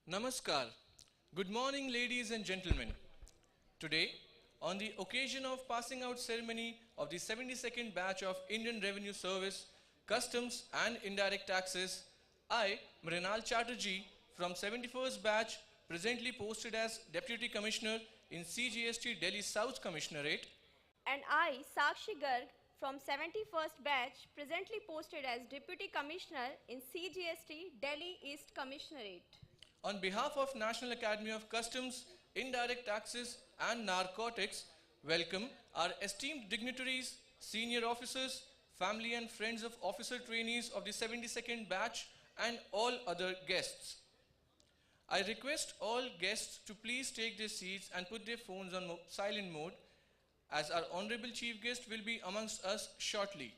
Namaskar. Good morning, ladies and gentlemen. Today, on the occasion of passing out ceremony of the 72nd batch of Indian Revenue Service, Customs and Indirect Taxes, I, Mrinal Chatterjee, from 71st batch, presently posted as Deputy Commissioner in CGST Delhi South Commissionerate, and I, Sakshi Garg, from 71st batch, presently posted as Deputy Commissioner in CGST Delhi East Commissionerate. on behalf of National Academy of Customs, Indirect Taxes and Narcotics, welcome our esteemed dignitaries, senior officers, family and friends of officer trainees of the 72nd batch and all other guests. I request all guests to please take their seats and put their phones on silent mode as our Honorable Chief Guest will be amongst us shortly.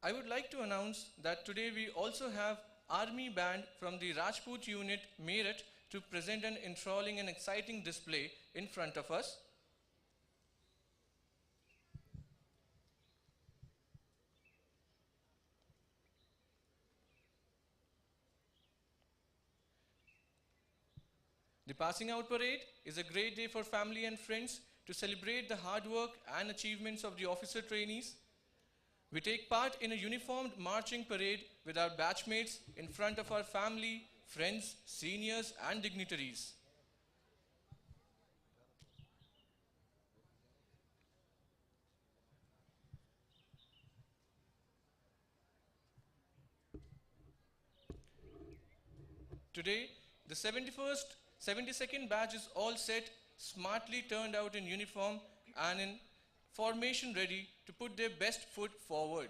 I would like to announce that today we also have Army Band from the Rajput Unit Meerut to present an enthralling and exciting display in front of us. The Passing Out Parade is a great day for family and friends to celebrate the hard work and achievements of the officer trainees. We take part in a uniformed marching parade with our batchmates in front of our family, friends, seniors, and dignitaries. Today, the 72nd batch is all set, smartly turned out in uniform and in formation ready to put their best foot forward.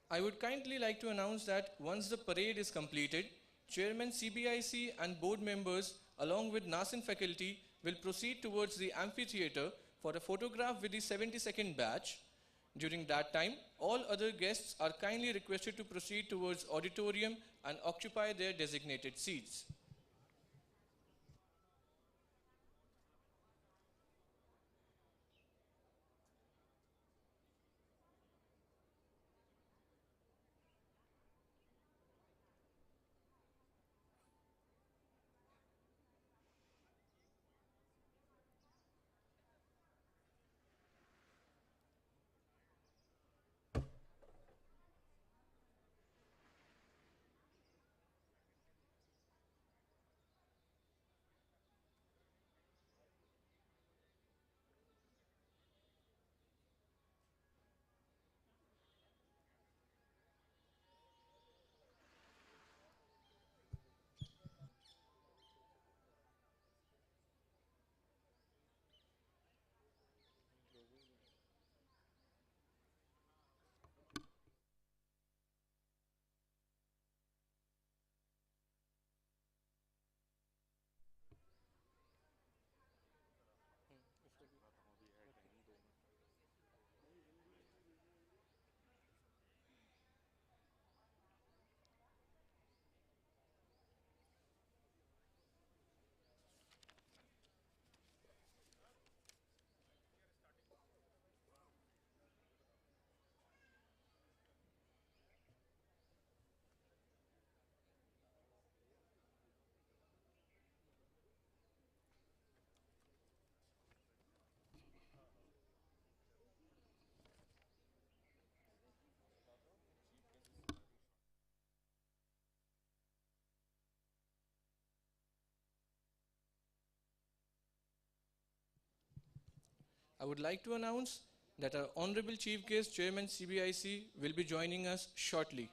I would kindly like to announce that once the parade is completed, Chairman CBIC and board members along with NASIN faculty will proceed towards the amphitheater for a photograph with the 72nd batch. During that time, all other guests are kindly requested to proceed towards auditorium and occupy their designated seats. I would like to announce that our Honorable Chief Guest, Chairman CBIC, will be joining us shortly.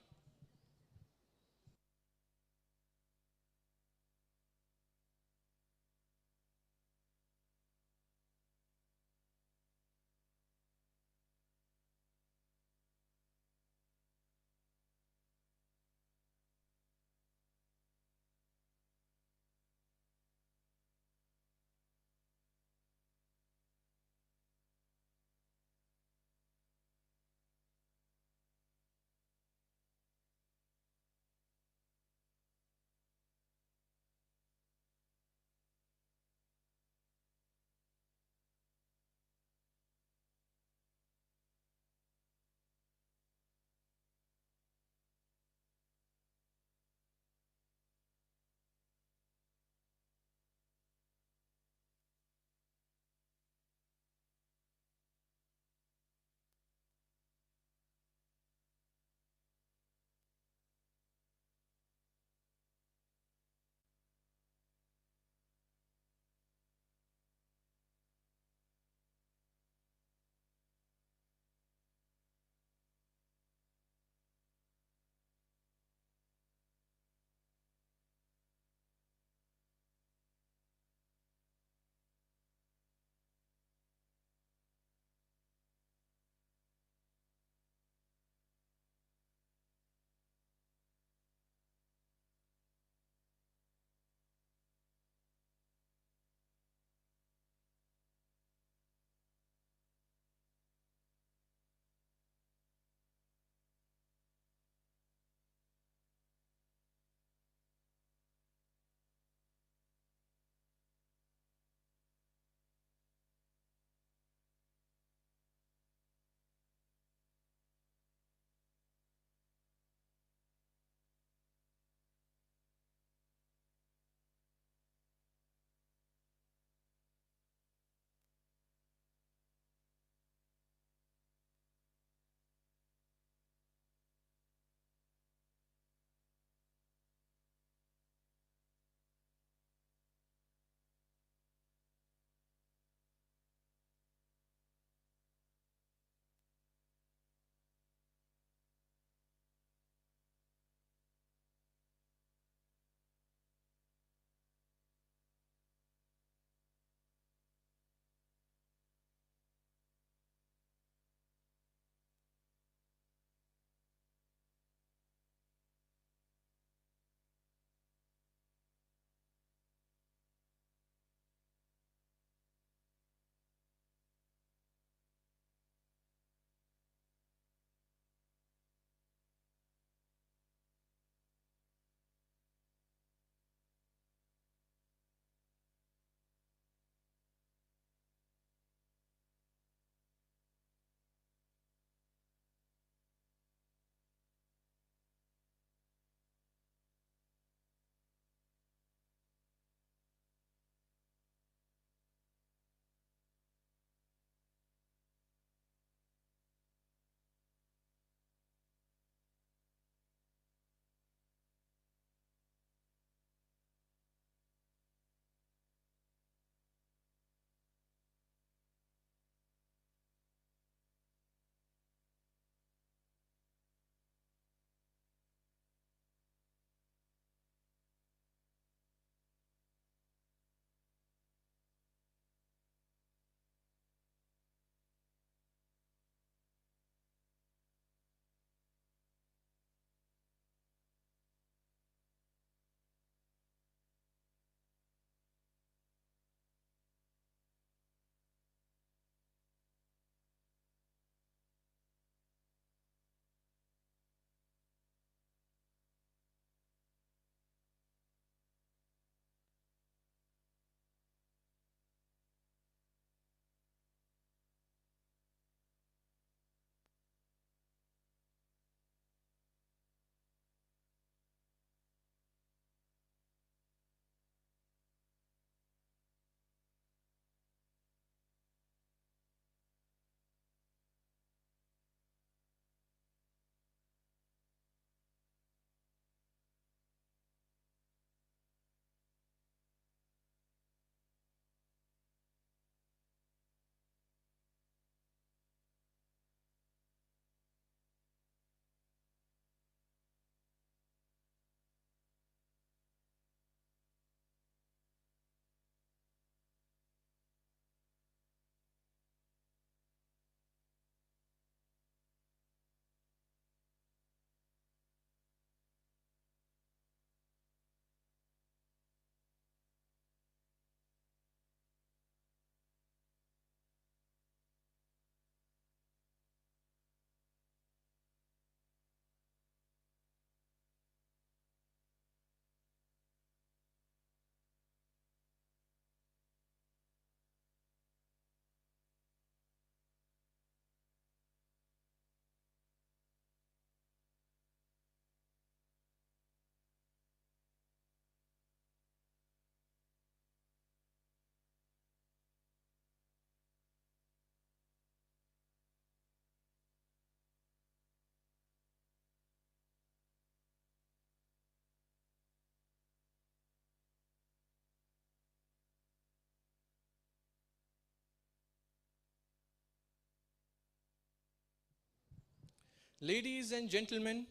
Ladies and gentlemen,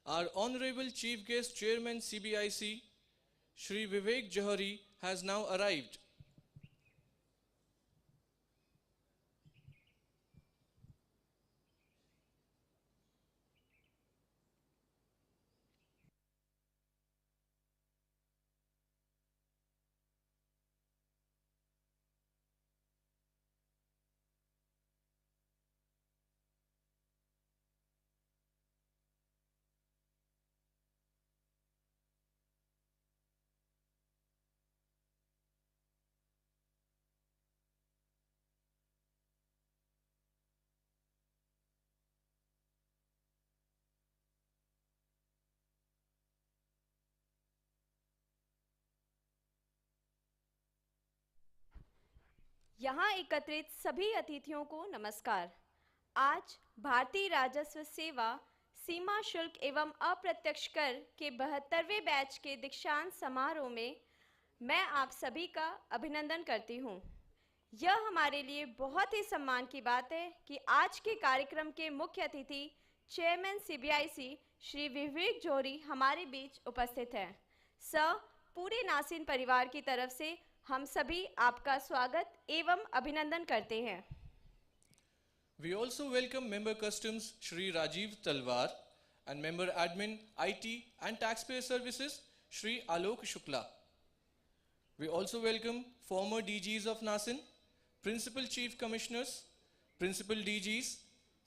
our Honorable Chief Guest Chairman CBIC, Shri Vivek Johari, has now arrived. यहाँ एकत्रित सभी अतिथियों को नमस्कार। आज भारतीय राजस्व सेवा सीमा शुल्क एवं अप्रत्यक्ष कर के 72वें बैच के दीक्षांत समारोह में मैं आप सभी का अभिनंदन करती हूँ। यह हमारे लिए बहुत ही सम्मान की बात है कि आज के कार्यक्रम के मुख्य अतिथि चेयरमैन सीबीआईसी श्री विवेक जोहरी हमारे बीच उपस्थित हैं। सर, पूरे नासिन परिवार की तरफ से हम सभी आपका स्वागत एवं अभिनंदन करते हैं। We also welcome Member Customs Shri Rajiv Talwar and Member Admin IT and Taxpayer Services Shri Alok Shukla. We also welcome former DGs of NASIN, Principal Chief Commissioners, Principal DGs,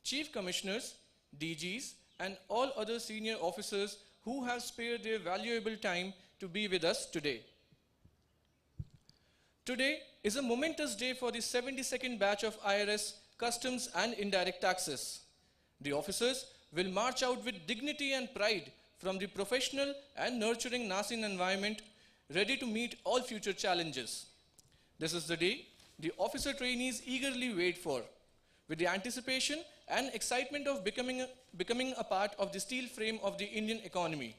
Chief Commissioners, DGs and all other senior officers who have spared their valuable time to be with us today. Today is a momentous day for the 72nd batch of IRS Customs and Indirect Taxes. The officers will march out with dignity and pride from the professional and nurturing NASIN environment, ready to meet all future challenges. This is the day the officer trainees eagerly wait for, with the anticipation and excitement of becoming a part of the steel frame of the Indian economy.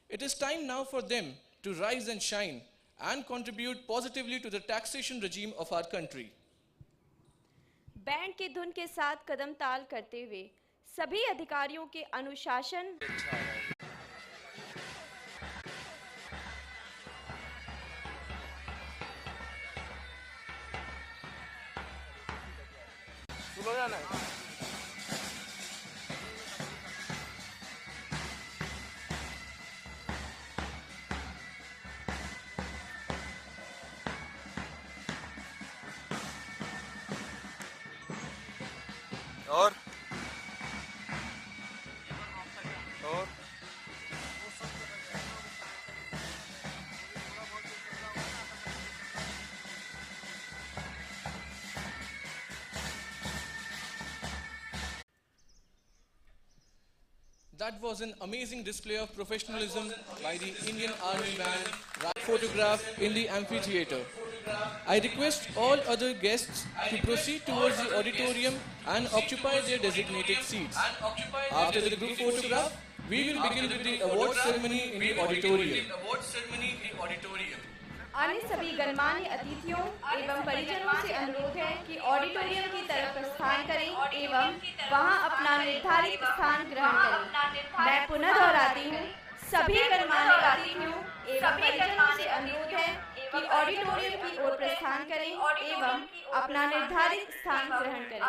It is time now for them to rise and shine and contribute positively to the taxation regime of our country. Band की धुन के साथ कदम ताल करते हुए सभी अधिकारियों के अनुशासन और That was an amazing display of professionalism by the Indian Army man, photographed in the amphitheater. I request all other guests to proceed towards the auditorium and occupy their designated seats. After the group photograph, we will begin with the award ceremony in the auditorium. अन्य सभी गणमान्य अतिथियों एवं परिजनों से अनुरोध है कि ऑडिटोरियम की तरफ प्रस्थान करें एवं वहां अपना निर्धारित स्थान ग्रहण करें। मैं पुनः दोहराती हूँ, सभी गणमान्य अतिथियों एवं परिजनों से अनुरोध है कि ऑडिटोरियम की ओर प्रस्थान करें एवं अपना निर्धारित स्थान ग्रहण करें।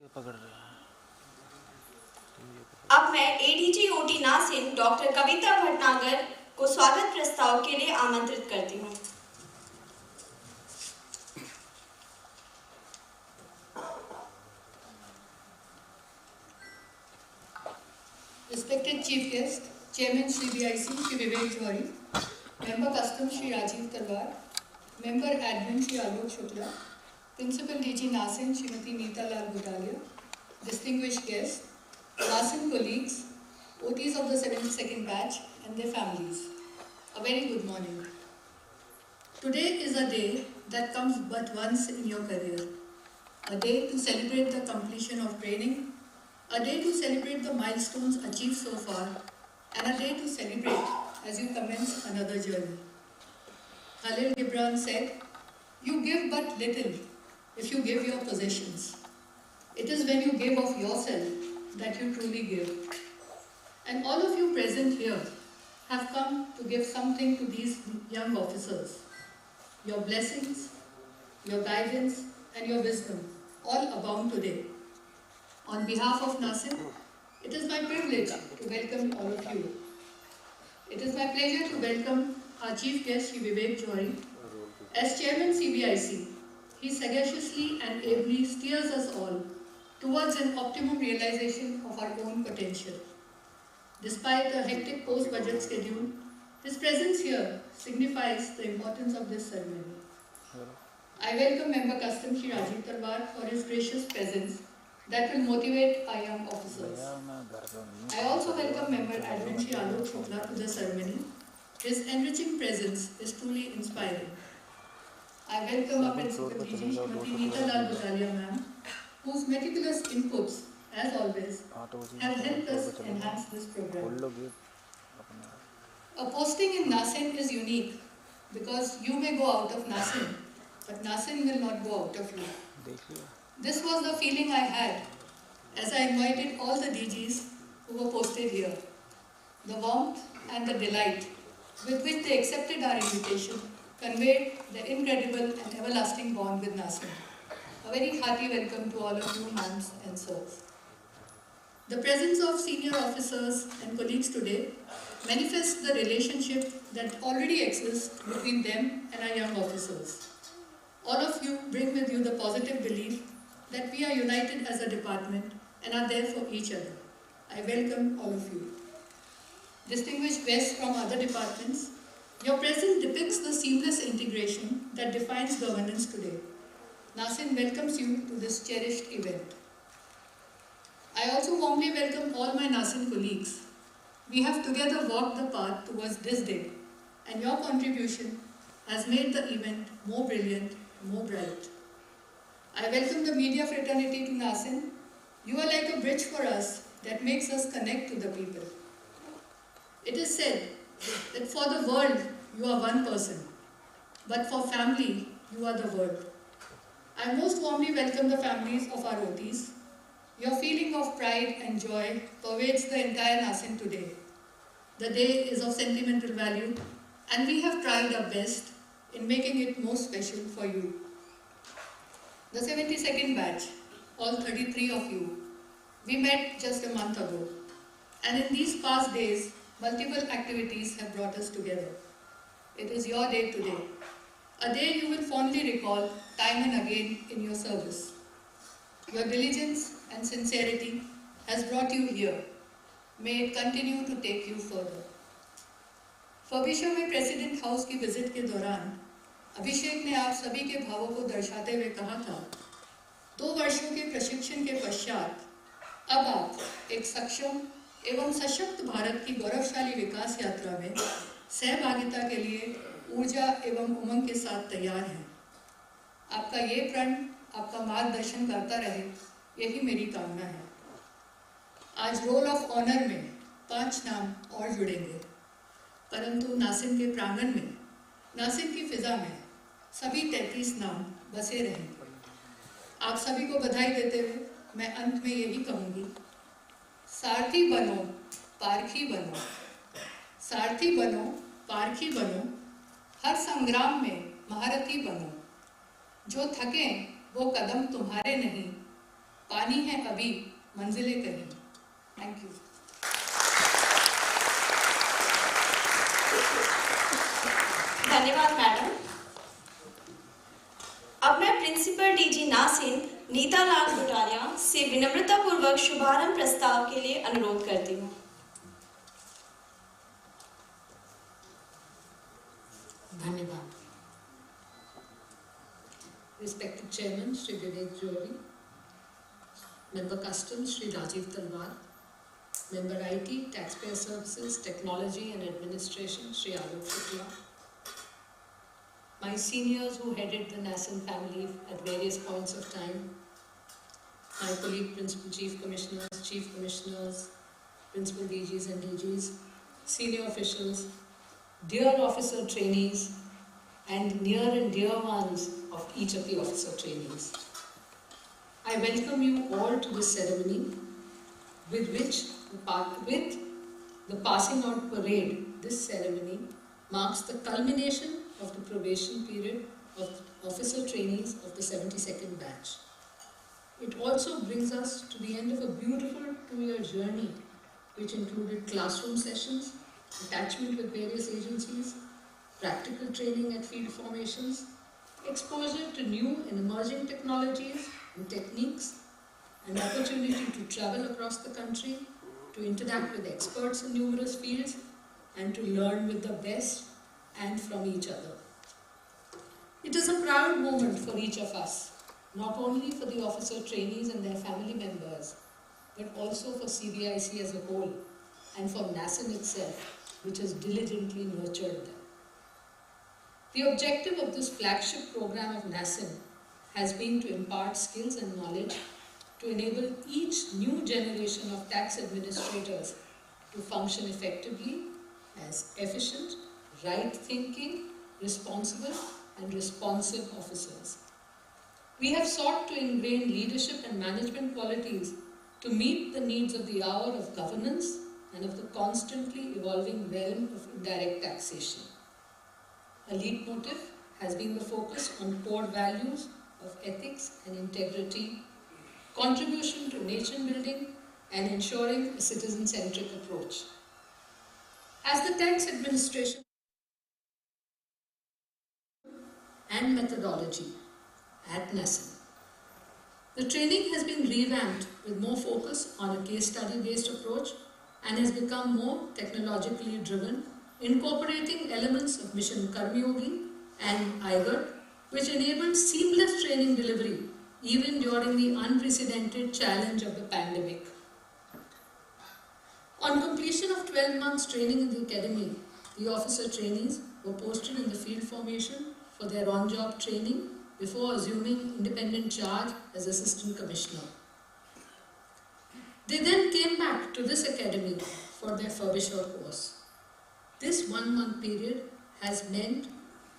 अब मैं एडीजी ओटी नासिन डॉक्टर कविता भटनागर को स्वागत प्रस्ताव के लिए आमंत्रित करती हूँ। Respected Chief Guest, Chairman Shri BIC, Shri Vivek Johari, Member Customs Shri Rajiv Talwar, Member Admin Shri Alok Shukla, Principal DG NASIN Srimati Neeta Lal Butalia, distinguished guests, NASIN colleagues, OTs of the 72nd batch and their families. A very good morning. Today is a day that comes but once in your career. A day to celebrate the completion of training, a day to celebrate the milestones achieved so far, and a day to celebrate as you commence another journey. Khalil Gibran said, "You give but little if you give your possessions. It is when you give of yourself that you truly give." And all of you present here have come to give something to these young officers. Your blessings, your guidance, and your wisdom all abound today. On behalf of NASIN, it is my privilege to welcome all of you. It is my pleasure to welcome our Chief Guest, Shri Vivek Johari. As Chairman CBIC, he sagaciously and ably steers us all towards an optimum realization of our own potential. Despite the hectic post-budget schedule, his presence here signifies the importance of this ceremony. I welcome Member Customs Shri Rajiv Talwar for his gracious presence that will motivate our young officers. I also welcome Member Admin Shri Alok Shukla to the ceremony. His enriching presence is truly inspiring. I welcome our Principal DG Srimati Neeta Lal Butalia ma'am, whose meticulous inputs, as always, have helped us enhance this program. A posting in NASIN is unique because you may go out of NASIN, but NASIN will not go out of you. This was the feeling I had as I invited all the DGs who were posted here. The warmth and the delight with which they accepted our invitation conveyed the incredible and everlasting bond with NASIN. A very hearty welcome to all of you, ma'ams and sirs. The presence of senior officers and colleagues today manifests the relationship that already exists between them and our young officers. All of you bring with you the positive belief that we are united as a department and are there for each other. I welcome all of you. Distinguished guests from other departments, your presence depicts the seamless integration that defines governance today. NASIN welcomes you to this cherished event. I also warmly welcome all my NASIN colleagues. We have together walked the path towards this day, and your contribution has made the event more brilliant, more bright. I welcome the media fraternity to NASIN. You are like a bridge for us that makes us connect to the people. It is said that for the world, you are one person, but for family, you are the world. I most warmly welcome the families of our OTs. Your feeling of pride and joy pervades the entire NASIN today. The day is of sentimental value, and we have tried our best in making it more special for you. The 72nd batch, all 33 of you, we met just a month ago, and in these past days, multiple activities have brought us together. It is your day today, a day you will fondly recall time and again in your service. Your diligence and sincerity has brought you here. May it continue to take you further. फर्बिशा में president house की visit के दौरान अभिषेक ने आप सभी के भावों को दर्शाते हुए कहा था, 2 वर्षों के प्रशिक्षण के पश्चात अब आप एक सक्षम एवं सशक्त भारत की गौरवशाली विकास यात्रा में सहभागिता के लिए ऊर्जा एवं उमंग के साथ तैयार हैं। आपका ये प्रण आपका मार्गदर्शन करता रहे, यही मेरी कामना है। आज रोल ऑफ ऑनर में 5 नाम और जुड़ेंगे, परंतु नासिन के प्रांगण में, नासिन की फिजा में सभी 33 नाम बसे रहेंगे। आप सभी को बधाई देते हुए मैं अंत में यही कहूँगी, सारथी बनो, पारखी बनो, सारथी बनो, पारखी बनो, हर संग्राम में महारथी बनो। जो थके वो कदम तुम्हारे नहीं, पानी है अभी, मंजिलें कहीं. Thank you. धन्यवाद मैडम। अब मैं प्रिंसिपल डीजी नासिन नीता लाल गुटारिया से विनम्रतापूर्वक शुभारंभ प्रस्ताव के लिए अनुरोध करती हूँ। धन्यवाद। Respected Chairman Shri Vivek Johri, Member Customs Shri Rajiv Talwar, Member IT, Taxpayer Services, Technology and Administration Shri Alok Shukla, my seniors who headed the NASIN family at various points of time, my colleague Principal Chief Commissioners, Principal DGs and DGs, senior officials, dear officer trainees, and near and dear ones of each of the officer trainees. I welcome you all to this ceremony with the passing out parade. This ceremony marks the culmination of the probation period of officer trainees of the 72nd batch. It also brings us to the end of a beautiful 2-year journey which included classroom sessions, attachment with various agencies, practical training at field formations, exposure to new and emerging technologies and techniques, an opportunity to travel across the country, to interact with experts in numerous fields, and to learn with the best and from each other. It is a proud moment for each of us, not only for the officer trainees and their family members, but also for CBIC as a whole and for NASIN itself, which has diligently nurtured them. The objective of this flagship program of NASIN has been to impart skills and knowledge to enable each new generation of tax administrators to function effectively as efficient, right-thinking, responsible and responsive officers. We have sought to ingrain leadership and management qualities to meet the needs of the hour of governance and of the constantly evolving realm of indirect taxation. A leitmotif has been the focus on core values of ethics and integrity, contribution to nation building, and ensuring a citizen-centric approach. As the tax administration and methodology at NASIN, the training has been revamped with more focus on a case study-based approach and has become more technologically driven, incorporating elements of Mission Karmyogi and IGERT, which enabled seamless training delivery even during the unprecedented challenge of the pandemic. On completion of 12 months training in the academy, the officer trainees were posted in the field formation for their on-job training before assuming independent charge as Assistant Commissioner. They then came back to this academy for their furbisher course. This 1-month period has meant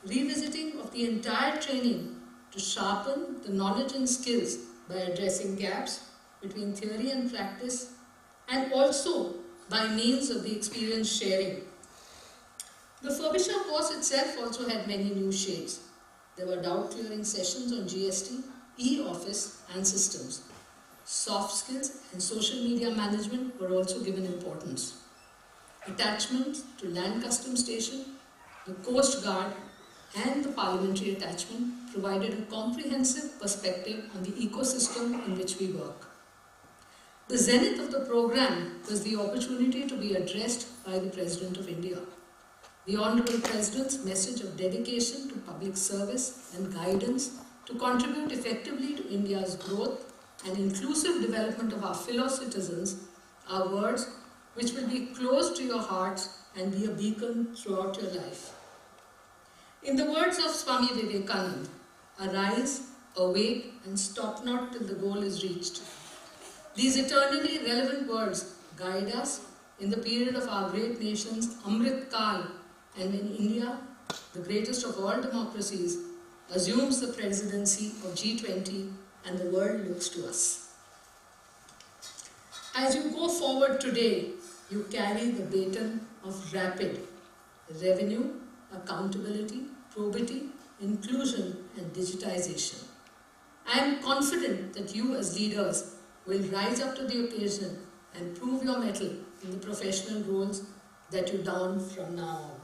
revisiting of the entire training to sharpen the knowledge and skills by addressing gaps between theory and practice, and also by means of the experience sharing. The furbisher course itself also had many new shades. There were doubt clearing sessions on GST, e-office and systems. Soft skills and social media management were also given importance. Attachment to Land Customs Station, the Coast Guard and the parliamentary attachment provided a comprehensive perspective on the ecosystem in which we work. The zenith of the program was the opportunity to be addressed by the President of India. The Honorable President's message of dedication to public service and guidance to contribute effectively to India's growth and inclusive development of our fellow citizens are words which will be close to your hearts and be a beacon throughout your life. In the words of Swami Vivekananda, arise, awake and stop not till the goal is reached. These eternally relevant words guide us in the period of our great nation's Amrit Kal, and when India, the greatest of all democracies, assumes the presidency of G20 and the world looks to us. As you go forward today, you carry the baton of rapid revenue, accountability, probity, inclusion and digitization. I am confident that you as leaders will rise up to the occasion and prove your mettle in the professional roles that you don from now on.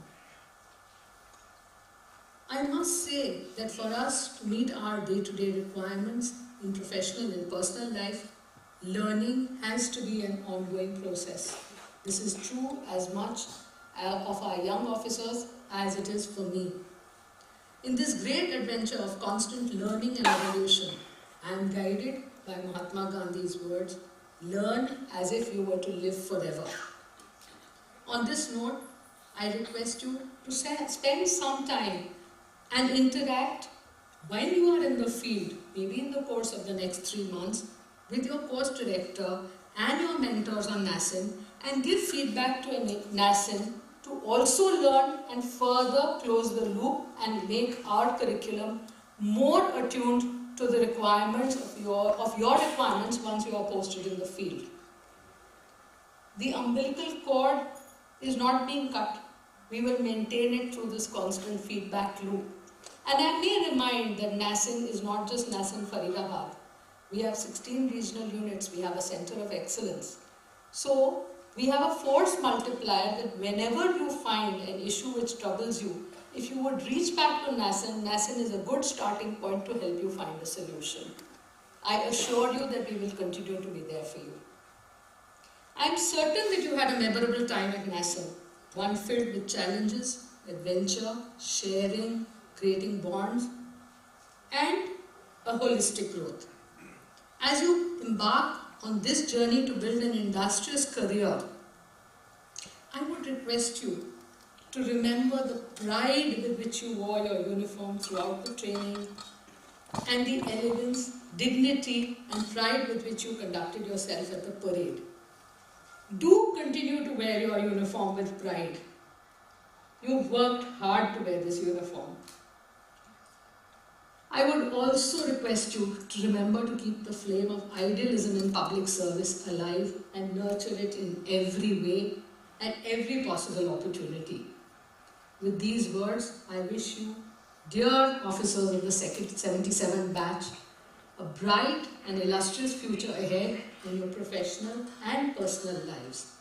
I must say that for us to meet our day-to-day requirements in professional and personal life, learning has to be an ongoing process. This is true as much of our young officers as it is for me. In this great adventure of constant learning and evolution, I am guided by Mahatma Gandhi's words, learn as if you were to live forever. On this note, I request you to spend some time and interact while you are in the field, maybe in the course of the next 3 months, with your course director and your mentors on NASIN, and give feedback to NASIN to also learn and further close the loop and make our curriculum more attuned to the requirements of your requirements once you are posted in the field. The umbilical cord is not being cut. We will maintain it through this constant feedback loop. And I may remind that NASIN is not just NASIN Faridabad. We have 16 regional units. We have a center of excellence. So we have a force multiplier that whenever you find an issue which troubles you, if you would reach back to NASIN, NASIN is a good starting point to help you find a solution. I assure you that we will continue to be there for you. I am certain that you had a memorable time at NASIN, one filled with challenges, adventure, sharing, creating bonds, and a holistic growth. As you embark on this journey to build an industrious career, I would request you to remember the pride with which you wore your uniform throughout the training and the elegance, dignity, and pride with which you conducted yourself at the parade. Do continue to wear your uniform with pride. You've worked hard to wear this uniform. I would also request you to remember to keep the flame of idealism in public service alive and nurture it in every way and every possible opportunity. With these words, I wish you, dear officers of the 77 batch, a bright and illustrious future ahead in your professional and personal lives.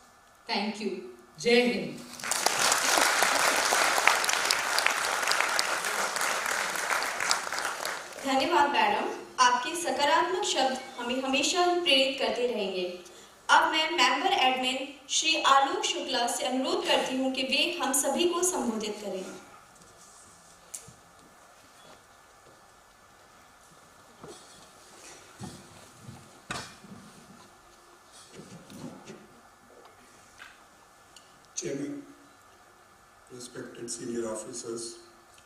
Thank you. Jai Hind. धन्यवाद madam, आपके सकारात्मक शब्द हमें हमेशा प्रेरित करते रहेंगे। अब मैं मेंबर एडमिन श्री आलोक शुक्ला से अनुरोध करती हूं कि वे हम सभी को संबोधित करें। Chairman, respected senior officers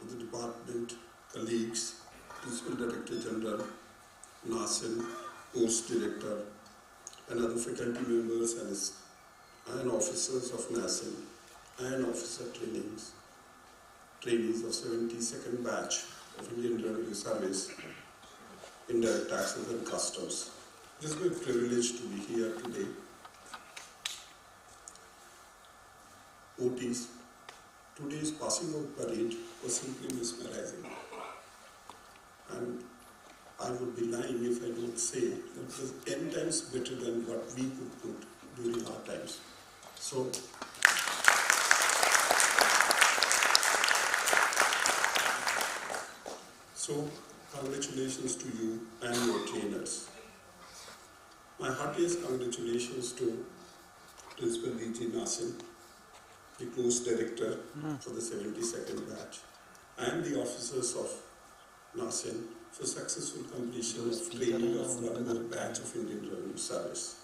of the department, colleagues, Principal Director General, NASIN, Post Director, and other faculty members and officers of NASIN and officer trainees of 72nd batch of Indian Revenue Service, Indirect Taxes and Customs. It is my privilege to be here today. OTs, today's passing out parade was simply mesmerizing. And I would be lying if I don't say that it was 10 times better than what we could put during our times. So congratulations to you and your trainers. My heartiest congratulations to Principal DG NASIN, the Post Director for the 72nd batch, and the officers of NASIN for successful completion of training of one more batch of Indian Revenue Service.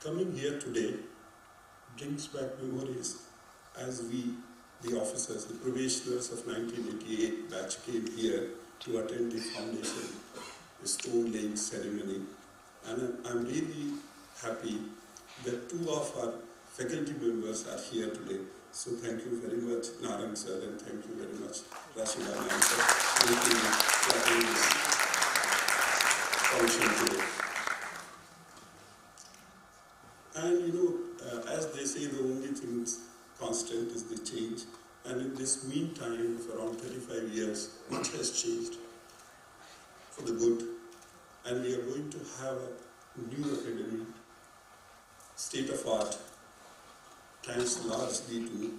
Coming here today brings back memories as we, the officers, the probationers of 1988 batch came here to attend the foundation, the stone laying ceremony. And I'm really happy that 2 of our faculty members are here today. So thank you very much, Narang sir, and thank you very much, Rashida ma'am, for making this function today. And as they say, the only thing constant is the change. And in this meantime, of around 35 years, much has changed for the good. and we are going to have a new academy, state of art, thanks largely to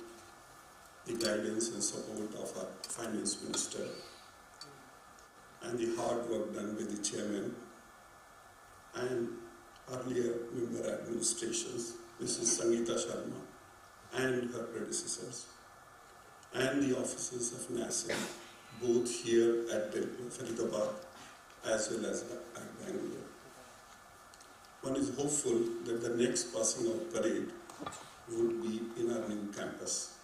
the guidance and support of our finance minister and the hard work done by the chairman and earlier member administrations, Mrs. Sangeeta Sharma and her predecessors, and the officers of NASIN, both here at Faridabad as well as at Bangalore. One is hopeful that the next passing out parade would be in our new campus.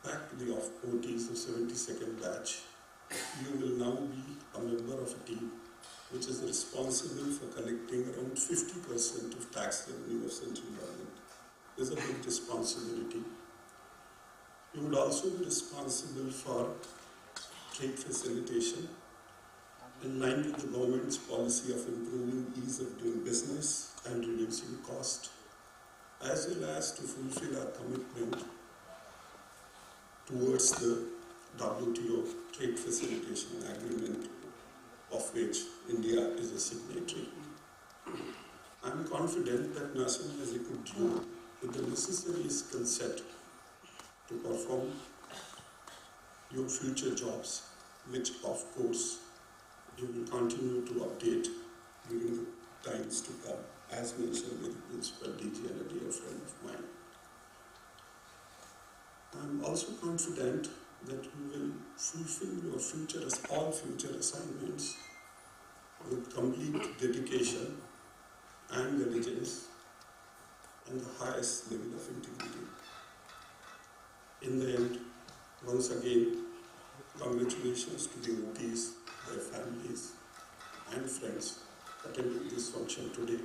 Back to the OTs of 72nd batch, you will now be a member of a team which is responsible for collecting around 50% of tax revenue of central government. There's a big responsibility. You would also be responsible for trade facilitation in line with the government's policy of improving ease of doing business and reducing cost, as well as to fulfill our commitment towards the WTO trade facilitation agreement, of which India is a signatory. I am confident that NASIN has equipped you with the necessary skill set to perform your future jobs, which of course you will continue to update during the times to come, as mentioned by the Principal DG and a dear friend of mine. I am also confident that you will fulfill your all future assignments with complete dedication and diligence and the highest level of integrity. In the end, once again, congratulations to the OTs, their families and friends attending this function today,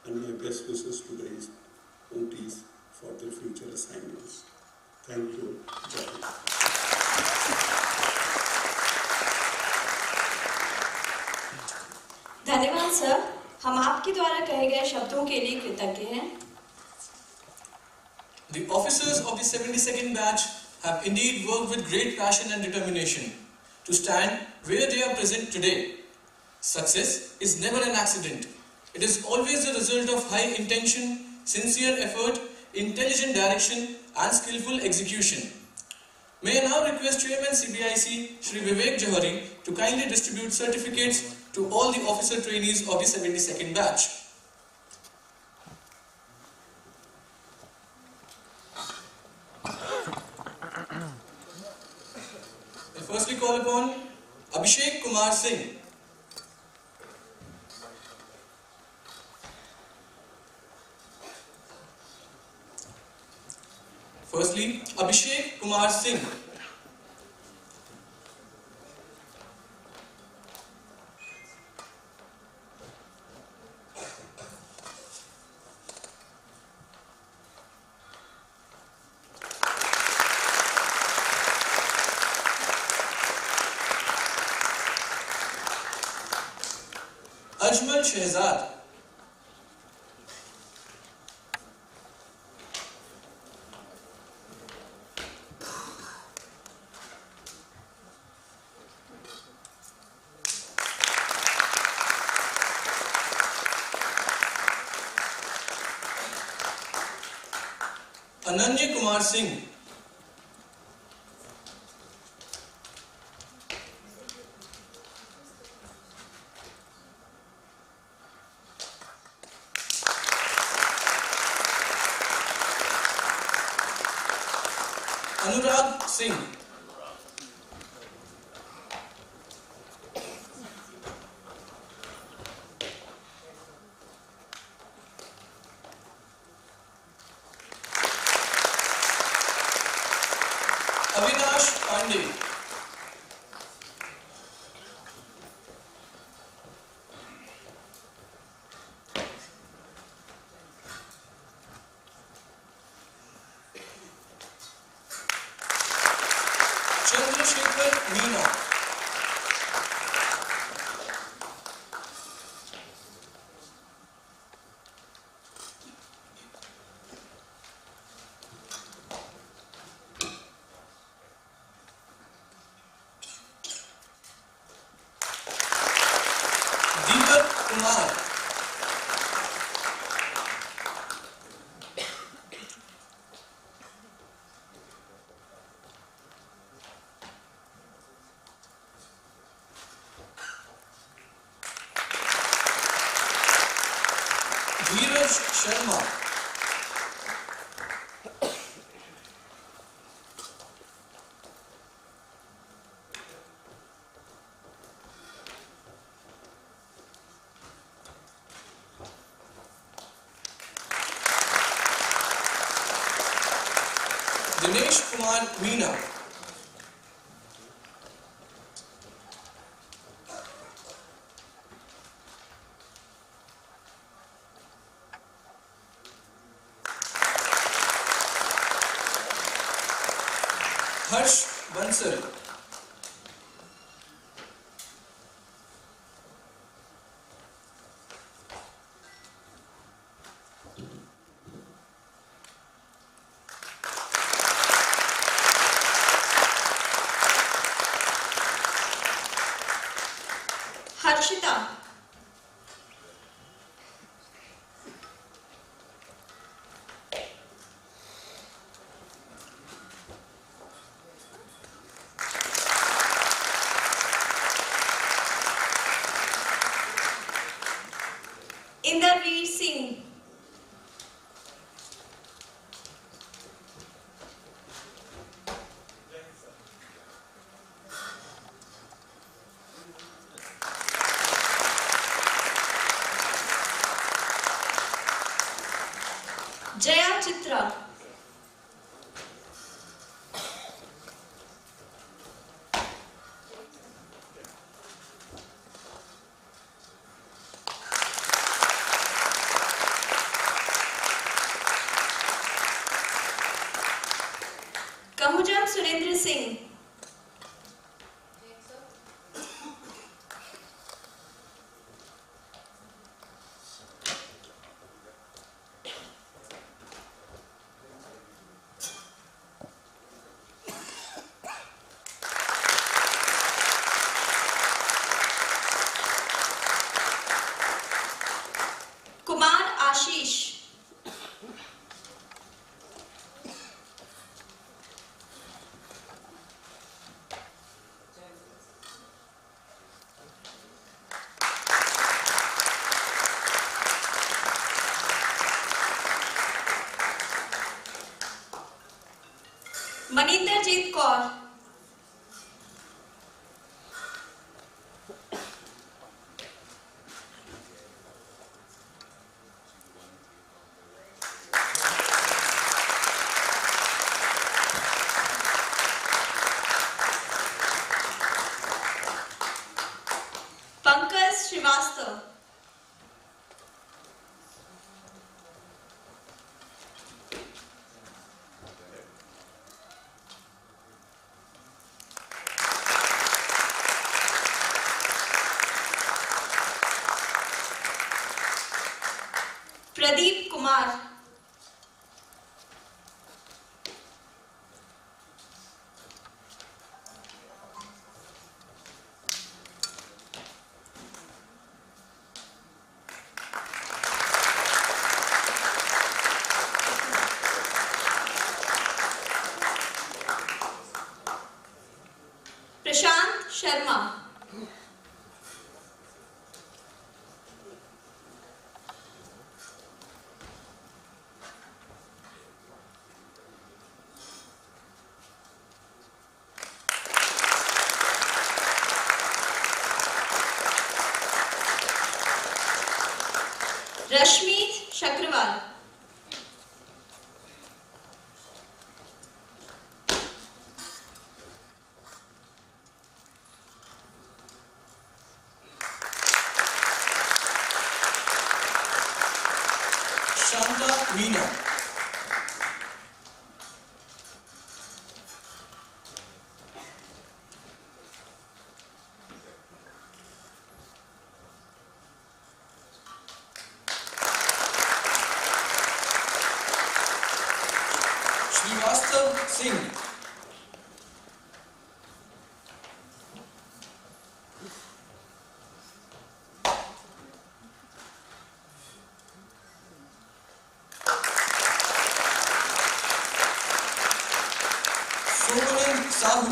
and my best wishes to the OTs for their future assignments. Thank you. Jai Hind. धन्यवाद sir, हम आपके द्वारा कहे गए शब्दों के लिए कृतज्ञ हैं। The officers of the 72nd batch have indeed worked with great passion and determination to stand where they are present today. Success is never an accident. It is always the result of high intention, sincere effort, intelligent direction and skillful execution. May I now request Chairman CBIC Shri Vivek Johari to kindly distribute certificates to all the officer trainees of the 72nd batch. I firstly call upon Abhishek Kumar Singh. Firstly, Abhishek Kumar Singh. Ajmal Shehzad. Ananya Kumar Singh. Anurag Singh. Avinash Pandey. Chandrasekhar Meena. Dheeraj Sharma. Dinesh Kumar Meena. Harsh Bansal. Harshita. Inderveer Singh. Jaya Chitra. Kahujam Surendra Singh. Kumar Ashish. Maninderjeet Kaur. Pankaj Srivastav. Pradeep Kumar. Prashant Sharma. Rashmi Chakraval. Shanta Meena. Srivastav Singh. Somanan Sahu.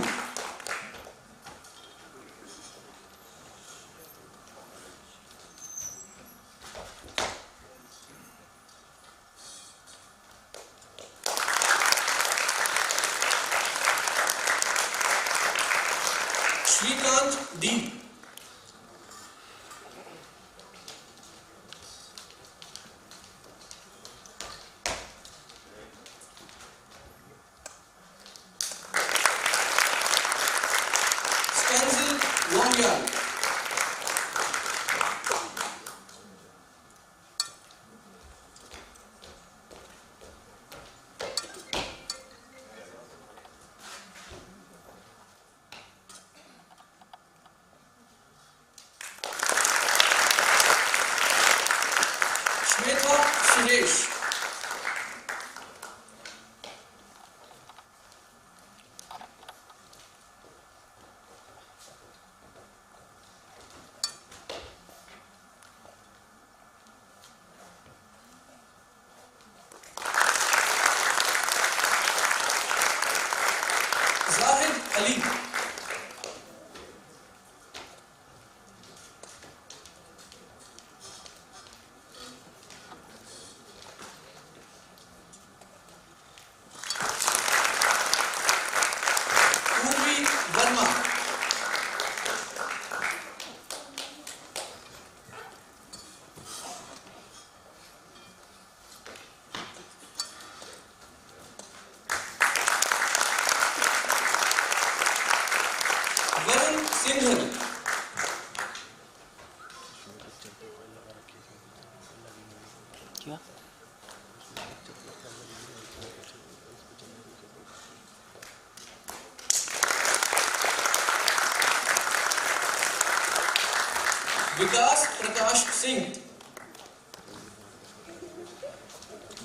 Shweta Suresh. Zahid Ali. Urvi Verma. Varun Singhal. क्या Vikas Prakash Singh.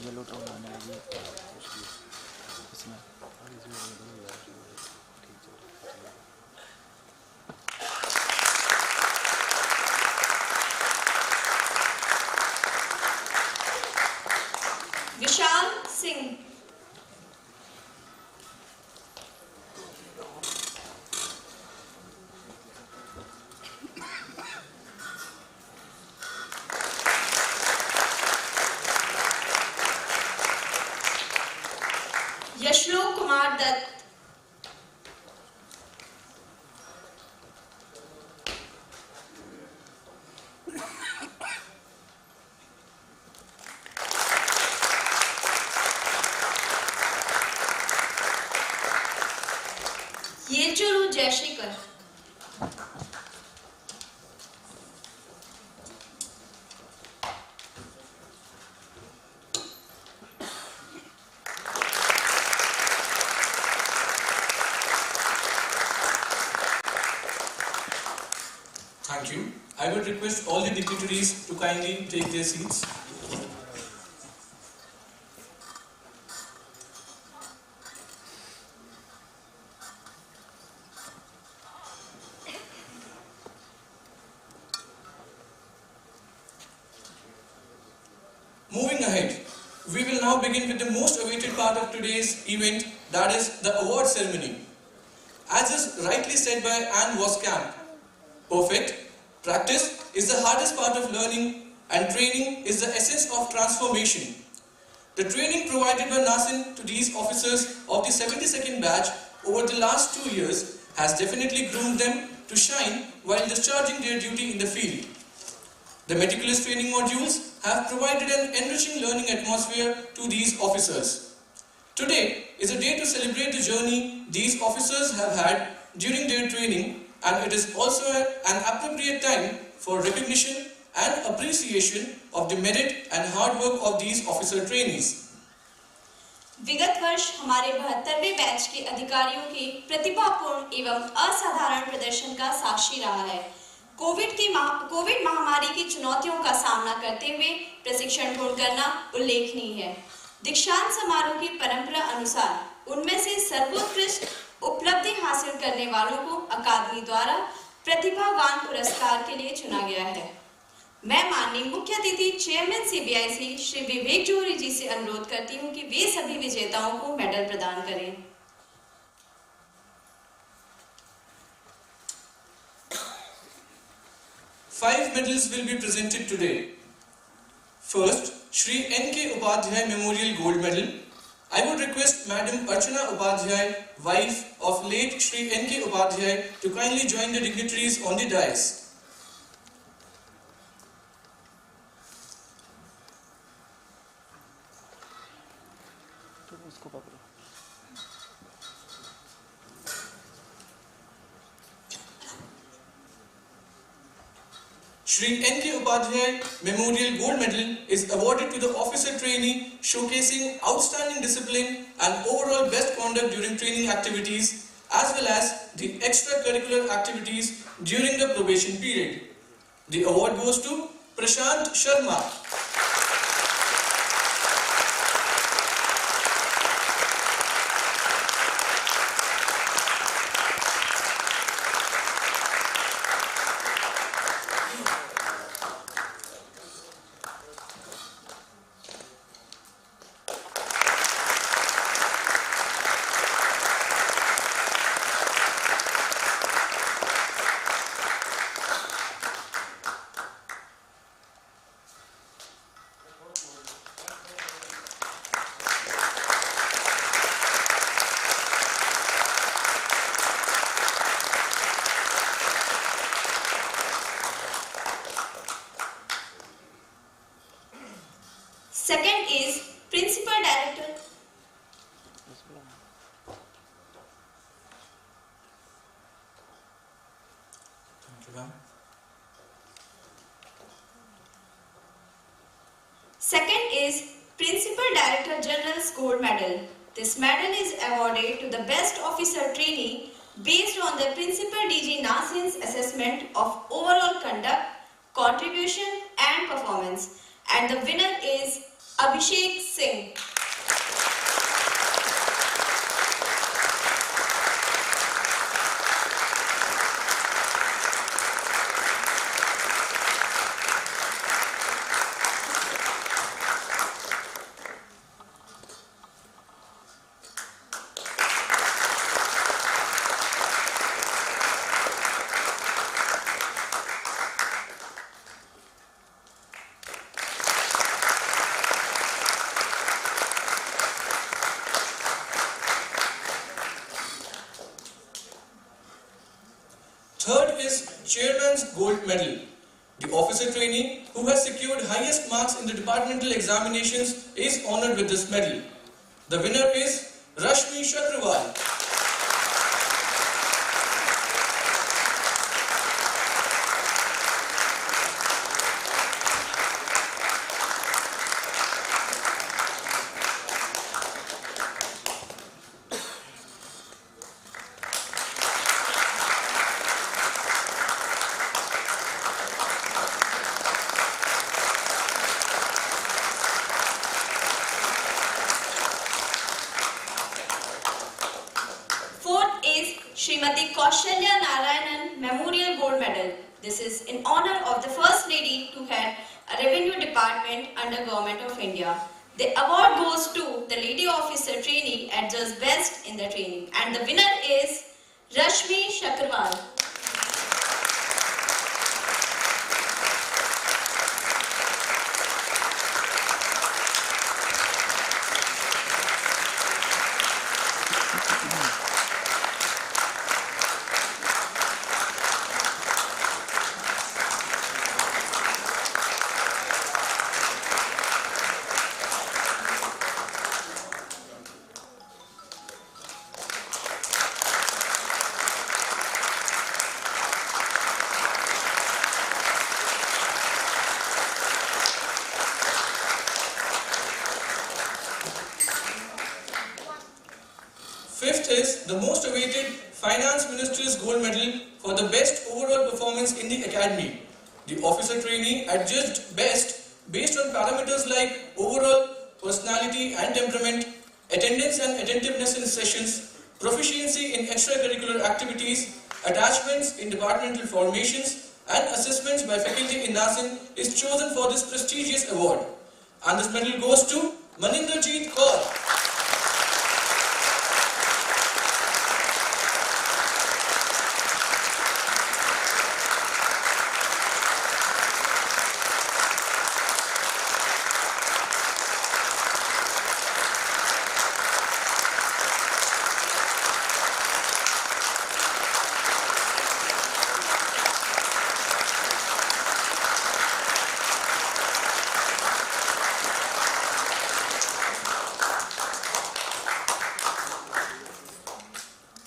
ये लो तो आने लगी इसमें Vishal Singh. यशलोक Kumar Dutt. येचुरु Jayashekar. Thank you. I would request all the dignitaries to kindly take their seats. Moving ahead, we will now begin with the most awaited part of today's event, that is the award ceremony. As is rightly said by Anne Voskamp, perfect practice is the hardest part of learning and training is the essence of transformation. The training provided by NASIN to these officers of the 72nd batch over the last 2 years has definitely groomed them to shine while discharging their duty in the field. The meticulous training modules have provided an enriching learning atmosphere to these officers. Today is a day to celebrate the journey these officers have had during their training, and it is also an appropriate time for recognition and appreciation of the merit and hard work of these officer trainees. विगत वर्ष हमारे 72वें batch के अधिकारियों के प्रतिभापूर्ण एवं असाधारण प्रदर्शन का साक्षी रहा है। कोविड महामारी की चुनौतियों का सामना करते हुए प्रशिक्षण पूर्ण करना उल्लेखनीय है। दीक्षांत समारोह की परंपरा अनुसार उनमें से सर्वोत्कृष्ट उपलब्धि हासिल करने वालों को अकादमी द्वारा प्रतिभावान पुरस्कार के लिए चुना गया है। मैं माननीय मुख्य अतिथि चेयरमैन सीबीआईसी श्री विवेक जोहरी जी से अनुरोध करती हूं कि वे सभी विजेताओं को मेडल प्रदान करें। Five medals will be presented today. First, Shri N.K. Upadhyay Memorial Gold Medal. I would request Madam Archana Upadhyay, wife of late Shri N.K. Upadhyay, to kindly join the dignitaries on the dais. उसको पकड़ो Shri N.K. Upadhyay Memorial Gold Medal is awarded to the officer trainee showcasing outstanding discipline and overall best conduct during training activities as well as the extracurricular activities during the probation period. The award goes to Prashant Sharma. Second is Principal Director. Thank you, ma'am. Second is Principal Director General's Gold Medal. This medal is awarded to the best officer trainee based on the Principal DG NASIN's assessment of overall conduct, contribution and performance. And the winner is Abhishek Singh. Third is Chairman's Gold Medal. The officer trainee who has secured highest marks in the departmental examinations is honored with this medal. The winner is Rashmi Shakrawal. Srimati Kaushalya Narayanan Memorial Gold Medal. This is in honor of the First Lady who had a revenue department under Government of India. The award goes to the Lady Officer Trainee at just best in the training. And the winner is Rashmi Shakrawal. Fifth is the most awaited Finance Minister's Gold Medal for the best overall performance in the academy. The officer trainee adjudged best based on parameters like overall personality and temperament, attendance and attentiveness in sessions, proficiency in extracurricular activities, attachments in departmental formations, and assessments by faculty in NASIN is chosen for this prestigious award. And this medal goes to Maninderjeet Kaur.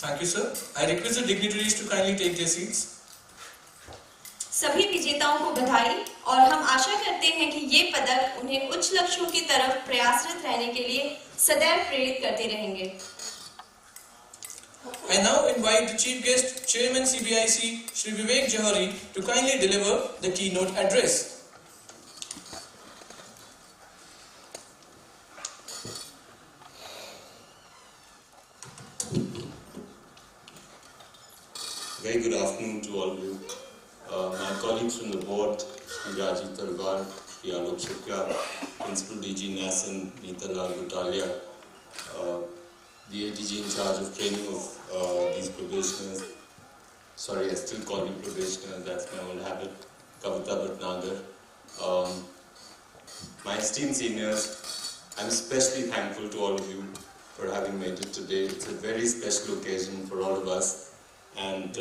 Thank you, sir. I request the dignitaries to kindly take their seats. सभी विजेताओं को बधाई और हम आशा करते हैं कि ये पदक उन्हें उच्च लक्ष्यों की तरफ प्रयासरत रहने के लिए सदैव प्रेरित करते रहेंगे। I now invite the Chief Guest, Chairman CBIC, Shri Vivek Johari, to kindly deliver the keynote address. Very good afternoon to all of you. My colleagues from the board, Shri Rajiv Talwar, Shri Alok Shukla, Principal DG NASIN, Neeta Lal Gutalia, the ADG in charge of training of these probationers. Sorry, I still call you probationers, that's my old habit. Kavita Bhatnagar. My esteemed seniors, I'm especially thankful to all of you for having made it today. It's a very special occasion for all of us. And